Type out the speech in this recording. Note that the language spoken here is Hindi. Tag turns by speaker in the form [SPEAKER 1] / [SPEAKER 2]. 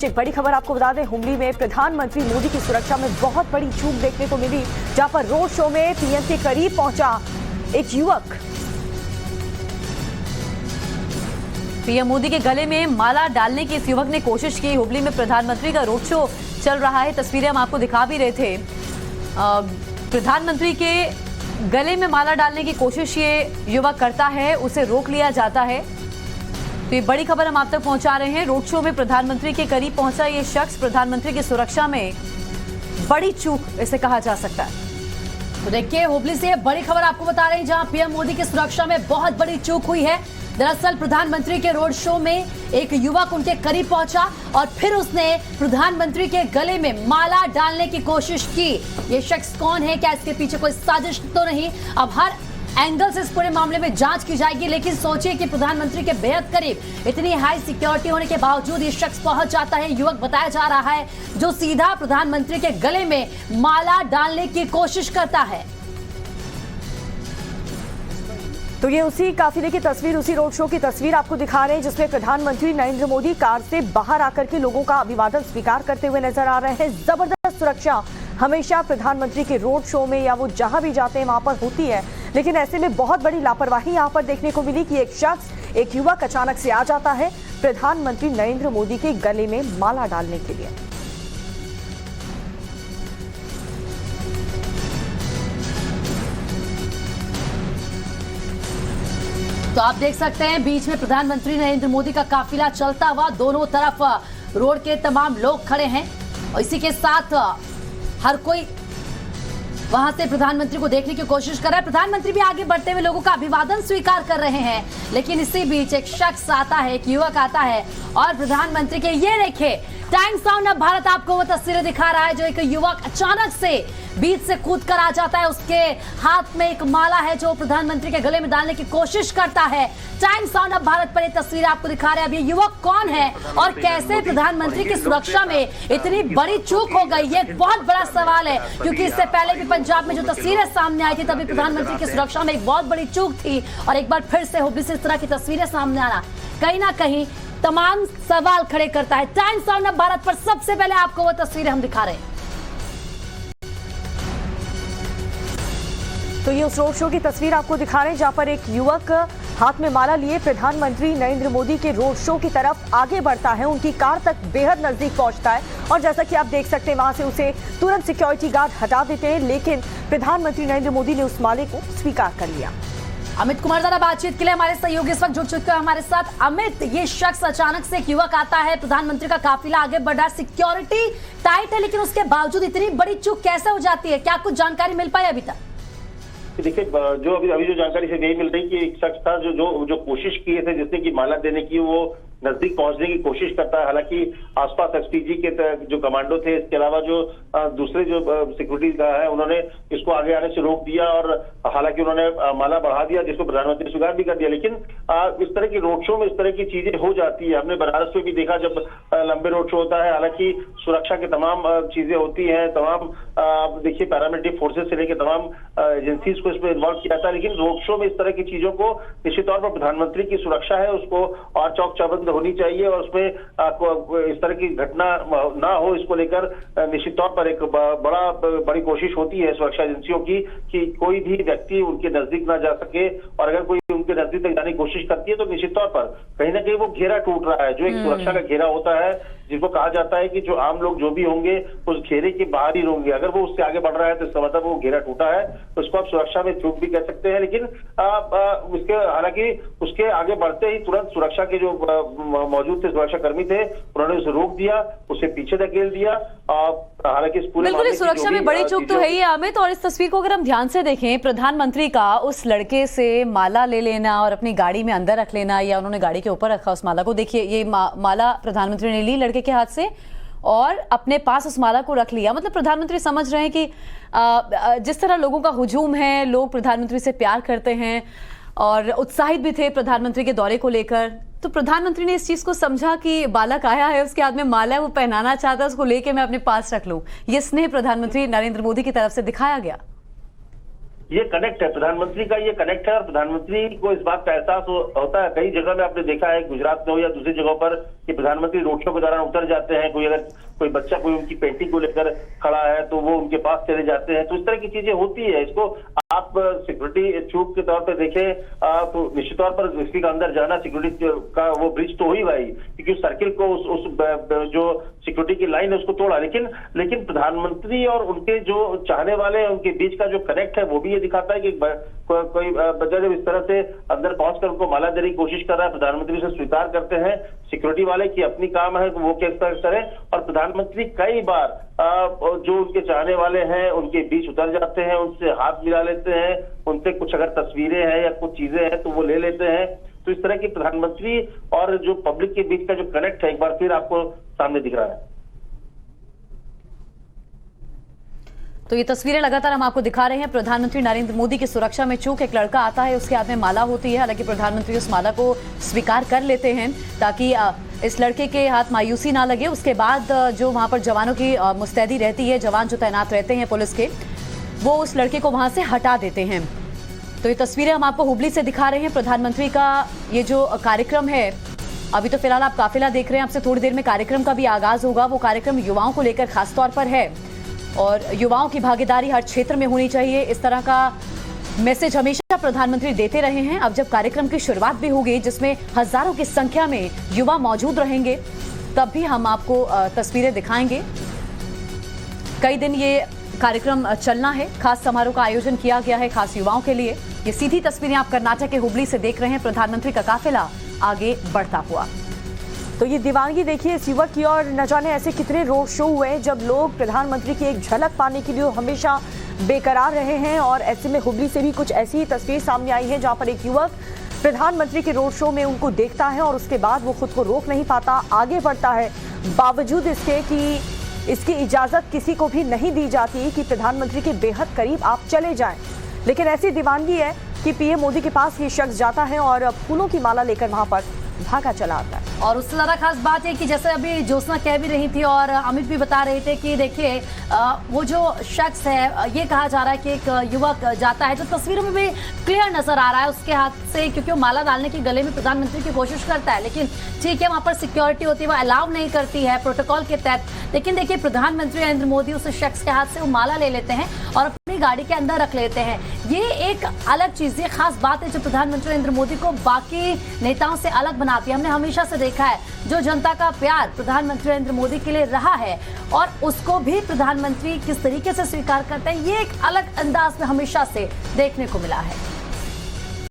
[SPEAKER 1] एक बड़ी खबर आपको बता दें, हुबली में प्रधानमंत्री मोदी की सुरक्षा में बहुत बड़ी चूक देखने को मिली, जहां पर रोड शो में पीएम के करीब पहुंचा एक युवक।
[SPEAKER 2] पीएम मोदी के गले में माला डालने की इस युवक ने कोशिश की। हुबली में प्रधानमंत्री का रोड शो चल रहा है, तस्वीरें हम आपको दिखा भी रहे थे। प्रधानमंत्री के गले में माला डालने की कोशिश ये युवक करता है, उसे रोक लिया जाता है। तो ये बड़ी खबर हम आप तक पहुंचा रहे हैं। रोड शो में प्रधानमंत्री के करीब पहुंचा ये शख्स प्रधानमंत्री की सुरक्षा में बड़ी चूक इसे कहा जा सकता है।
[SPEAKER 3] तो देखिए, हुबली से बड़ी खबर आपको बता रहे हैं, जहां पीएम मोदी की सुरक्षा में बहुत बड़ी चूक हुई है। दरअसल प्रधानमंत्री के रोड शो में एक युवक उनके करीब पहुंचा और फिर उसने प्रधानमंत्री के गले में माला डालने की कोशिश की। ये शख्स कौन है, क्या इसके पीछे कोई साजिश तो नहीं? अब हर एंगल से इस पूरे मामले में जांच की जाएगी, लेकिन सोचिए कि प्रधानमंत्री के बेहद करीब इतनी हाई सिक्योरिटी होने के बावजूद ये शख्स पहुंच जाता है। युवक बताया जा रहा है जो सीधा प्रधानमंत्री के गले में माला डालने की कोशिश करता है।
[SPEAKER 1] तो ये उसी काफिले की तस्वीर, उसी रोड शो की तस्वीर आपको दिखा रहे हैं, जिसमें प्रधानमंत्री नरेंद्र मोदी कार से बाहर आकर के लोगों का अभिवादन स्वीकार करते हुए नजर आ रहे हैं। जबरदस्त सुरक्षा हमेशा प्रधानमंत्री के रोड शो में या वो जहां भी जाते हैं वहां पर होती है, लेकिन ऐसे में बहुत बड़ी लापरवाही यहां पर देखने को मिली कि एक शख्स, एक युवक अचानक से आ जाता है प्रधानमंत्री नरेंद्र मोदी के गले में माला डालने के लिए।
[SPEAKER 3] तो आप देख सकते हैं बीच में प्रधानमंत्री नरेंद्र मोदी का काफिला चलता हुआ, दोनों तरफ रोड के तमाम लोग खड़े हैं और इसी के साथ हर कोई वहां से प्रधानमंत्री को देखने की कोशिश कर रहा है। प्रधानमंत्री भी आगे बढ़ते हुए लोगों का अभिवादन स्वीकार कर रहे हैं, लेकिन इसी बीच एक शख्स आता है, एक युवक आता है और प्रधानमंत्री के, ये देखे टाइम्स साउंड ऑफ भारत आपको वो तस्वीरें दिखा रहा है, जो एक युवक अचानक से बीच से कूद कर आ जाता है। उसके हाथ में एक माला है जो प्रधानमंत्री के गले में डालने की कोशिश करता है। टाइम्स साउंड ऑफ भारत पर ये तस्वीर आपको दिखा रहे हैं। अब ये युवक कौन है और कैसे प्रधानमंत्री की सुरक्षा में इतनी बड़ी चूक हो गई, ये बहुत बड़ा सवाल है, क्योंकि इससे पहले भी पंजाब में जो तस्वीरें सामने आई थी तभी प्रधानमंत्री की सुरक्षा में एक बहुत बड़ी चूक थी, और एक बार फिर से हुबली से इस तरह की तस्वीरें सामने आना कहीं ना कहीं तमाम सवाल खड़े करता है। टाइम्स साउंड ऑफ भारत पर सबसे पहले आपको वो तस्वीरें हम दिखा रहे हैं।
[SPEAKER 1] तो ये उस रोड शो की तस्वीर आपको दिखा रहे हैं, जहां पर एक युवक हाथ में माला लिए प्रधानमंत्री नरेंद्र मोदी के रोड शो की तरफ आगे बढ़ता है, उनकी कार तक बेहद नजदीक पहुंचता है और जैसा कि आप देख सकते हैं वहां से उसे तुरंत सिक्योरिटी गार्ड हटा देते हैं, लेकिन प्रधानमंत्री नरेंद्र मोदी ने उस माले को स्वीकार कर लिया।
[SPEAKER 3] अमित कुमार ज्यादा बातचीत के लिए हमारे सहयोगी इस वक्त जुड़ चुके हैं हमारे साथ। अमित, ये शख्स अचानक से एक युवक आता है, प्रधानमंत्री का काफिला आगे बढ़ रहा है, सिक्योरिटी टाइट है, लेकिन उसके बावजूद इतनी बड़ी चूक कैसे हो जाती है? क्या कुछ जानकारी मिल पाई अभी तक?
[SPEAKER 4] देखिए, जो अभी जो जानकारी से यही मिल रही कि एक शख्स था जो कोशिश किए थे, जिसने की माला देने की, वो नजदीक पहुंचने की कोशिश करता है। हालांकि आसपास एसपीजी के जो कमांडो थे, इसके अलावा जो दूसरे जो सिक्योरिटी का है, उन्होंने इसको आगे आने से रोक दिया और हालांकि उन्होंने माला बढ़ा दिया, जिसको प्रधानमंत्री ने स्वीकार भी कर दिया। लेकिन इस तरह की रोड शो में इस तरह की चीजें हो जाती है। हमने बनारस में भी देखा, जब लंबे रोड शो होता है, हालांकि सुरक्षा के तमाम चीजें होती हैं, तमाम देखिए पैरामिलिट्री फोर्सेज से लेकर तमाम एजेंसीज को इसमें इन्वॉल्व किया था, लेकिन रोड शो में इस तरह की चीजों को निश्चित तौर पर प्रधानमंत्री की सुरक्षा है, उसको और चौक चौबंद होनी चाहिए और उसमें इस तरह की घटना ना हो, इसको लेकर निश्चित तौर पर एक बड़ी कोशिश होती है सुरक्षा एजेंसियों की कि कोई भी व्यक्ति उनके नजदीक ना जा सके, और अगर कोई उनके नजदीक तक जाने की कोशिश करती है तो निश्चित तौर पर कहीं ना कहीं वो घेरा टूट रहा है, जो एक सुरक्षा का घेरा होता है, जिसको कहा जाता है कि जो आम लोग जो भी होंगे उस घेरे के बाहर ही होंगे। अगर वो उससे आगे बढ़ रहा है तो इसका मतलब वो घेरा टूटा है, तो उसको आप सुरक्षा में चूक भी कह सकते हैं। लेकिन उसके हालांकि उसके आगे बढ़ते ही तुरंत सुरक्षा के जो मौजूद थे सुरक्षा कर्मी थे, उन्होंने उसे रोक दिया, उसे पीछे धकेल दिया। हालांकि इस पूरे
[SPEAKER 2] बिल्कुल सुरक्षा में बड़ी चूक तो है ही अमित। और इस तस्वीर को अगर हम ध्यान से देखें, प्रधानमंत्री का उस लड़के से माला ले लेना और अपनी गाड़ी में अंदर रख लेना, या उन्होंने गाड़ी के ऊपर रखा उस माला को, देखिए ये माला प्रधानमंत्री ने ली लड़के के हाथ से और अपने पास उस माला को रख लिया। मतलब प्रधानमंत्री समझ रहे हैं कि जिस तरह लोगों का हुजूम है, लोग प्रधानमंत्री से प्यार करते हैं और उत्साहित भी थे प्रधानमंत्री के दौरे को लेकर, तो प्रधानमंत्री ने इस चीज को समझा कि बालक आया है, उसके हाथ में माला है, वो पहनाना चाहता है, उसको लेके मैं अपने पास रख लूं। ये स्नेह प्रधानमंत्री नरेंद्र मोदी की तरफ से दिखाया गया।
[SPEAKER 4] ये कनेक्ट है, प्रधानमंत्री का ये कनेक्ट है और प्रधानमंत्री को इस बात का एहसास होता है। कई जगह में आपने देखा है, गुजरात में हो या दूसरी जगहों पर, कि प्रधानमंत्री रोड शो के दौरान उतर जाते हैं। कोई बच्चा कोई उनकी पेंटिंग को लेकर खड़ा है तो वो उनके पास चले जाते हैं। तो इस तरह की चीजें होती है। इसको आप सिक्योरिटी चूक के तौर पर देखें तो निश्चित तौर पर इसके अंदर जाना सिक्योरिटी का वो ब्रिज तो ही भाई, क्योंकि उस सर्किल को उस जो सिक्योरिटी की लाइन है उसको तोड़ा। लेकिन प्रधानमंत्री और उनके जो चाहने वाले हैं उनके बीच का जो कनेक्ट है वो भी ये दिखाता है कि कोई बच्चा जब इस तरह से अंदर पहुंचकर उनको माला देने की कोशिश कर रहा है, प्रधानमंत्री उसे स्वीकार करते हैं। सिक्योरिटी वाले की अपनी काम है वो किस तरह करें, और प्रधानमंत्री कई बार जो उनके चाहने वाले हैं उनके बीच उतर जाते हैं, उनसे हाथ मिला लेते हैं, उनसे कुछ अगर तस्वीरें हैं या कुछ चीजें हैं तो वो ले लेते हैं। तो इस तरह की प्रधानमंत्री और जो पब्लिक के बीच का जो कनेक्ट है एक बार फिर आपको सामने दिख रहा है।
[SPEAKER 2] तो ये तस्वीरें लगातार हम आपको दिखा रहे हैं। प्रधानमंत्री नरेंद्र मोदी की सुरक्षा में चूक एक लड़का आता है, उसके हाथ में माला होती है। हालांकि प्रधानमंत्री उस माला को स्वीकार कर लेते हैं ताकि इस लड़के के हाथ मायूसी ना लगे। उसके बाद जो वहां पर जवानों की मुस्तैदी रहती है, जवान जो तैनात रहते हैं पुलिस के, वो उस लड़के को वहां से हटा देते हैं। तो ये तस्वीरें हम आपको हुबली से दिखा रहे हैं। प्रधानमंत्री का ये जो कार्यक्रम है, अभी तो फिलहाल आप काफिला देख रहे हैं, आपसे थोड़ी देर में कार्यक्रम का भी आगाज होगा। वो कार्यक्रम युवाओं को लेकर खासतौर पर है और युवाओं की भागीदारी हर क्षेत्र में होनी चाहिए। इस तरह का मैसेज हमेशा प्रधानमंत्री देते रहे हैं। अब जब कार्यक्रम की शुरुआत भी होगी जिसमें हजारों की संख्या में युवा मौजूद रहेंगे, तब भी हम आपको तस्वीरें दिखाएंगे। कई दिन ये कार्यक्रम चलना है, खास समारोह का आयोजन किया गया है खास युवाओं के लिए। ये सीधी तस्वीरें आप कर्नाटक के हुबली से देख रहे हैं, प्रधानमंत्री का काफिला आगे बढ़ता हुआ।
[SPEAKER 1] तो ये दीवानगी देखिए इस युवक की, और न जाने ऐसे कितने रोड शो हुए हैं जब लोग प्रधानमंत्री की एक झलक पाने के लिए हमेशा बेकरार रहे हैं। और ऐसे में हुबली से भी कुछ ऐसी ही तस्वीर सामने आई है जहां पर एक युवक प्रधानमंत्री के रोड शो में उनको देखता है और उसके बाद वो खुद को रोक नहीं पाता, आगे बढ़ता है, बावजूद इसके कि इसकी इजाजत किसी को भी नहीं दी जाती कि प्रधानमंत्री के बेहद करीब आप चले जाएं। लेकिन ऐसी दीवानगी है कि पीएम मोदी के पास ये शख्स जाता है और फूलों की माला लेकर वहां पर भागा चला आता है।
[SPEAKER 3] और उससे ज्यादा खास बात है कि जैसे अभी ज्योत्सना कह भी रही थी और अमित भी बता रहे थे कि देखिए वो जो शख्स है, ये कहा जा रहा है कि एक युवक जाता है जो तस्वीरों में भी क्लियर नजर आ रहा है उसके हाथ से, क्योंकि वो माला डालने की गले में प्रधानमंत्री की कोशिश करता है। लेकिन ठीक है, वहां पर सिक्योरिटी होती है, वो अलाउ नहीं करती है प्रोटोकॉल के तहत। लेकिन देखिए प्रधानमंत्री नरेंद्र मोदी उस शख्स के हाथ से वो माला ले लेते हैं और अपनी गाड़ी के अंदर रख लेते हैं। ये एक अलग चीज, ये खास बात है जो प्रधानमंत्री नरेंद्र मोदी को बाकी नेताओं से अलग बनाती है। हमने हमेशा से देखा है जो जनता का प्यार प्रधानमंत्री नरेंद्र मोदी के लिए रहा है और उसको भी प्रधानमंत्री किस तरीके से स्वीकार करते हैं, ये एक अलग अंदाज में हमेशा से देखने को मिला है।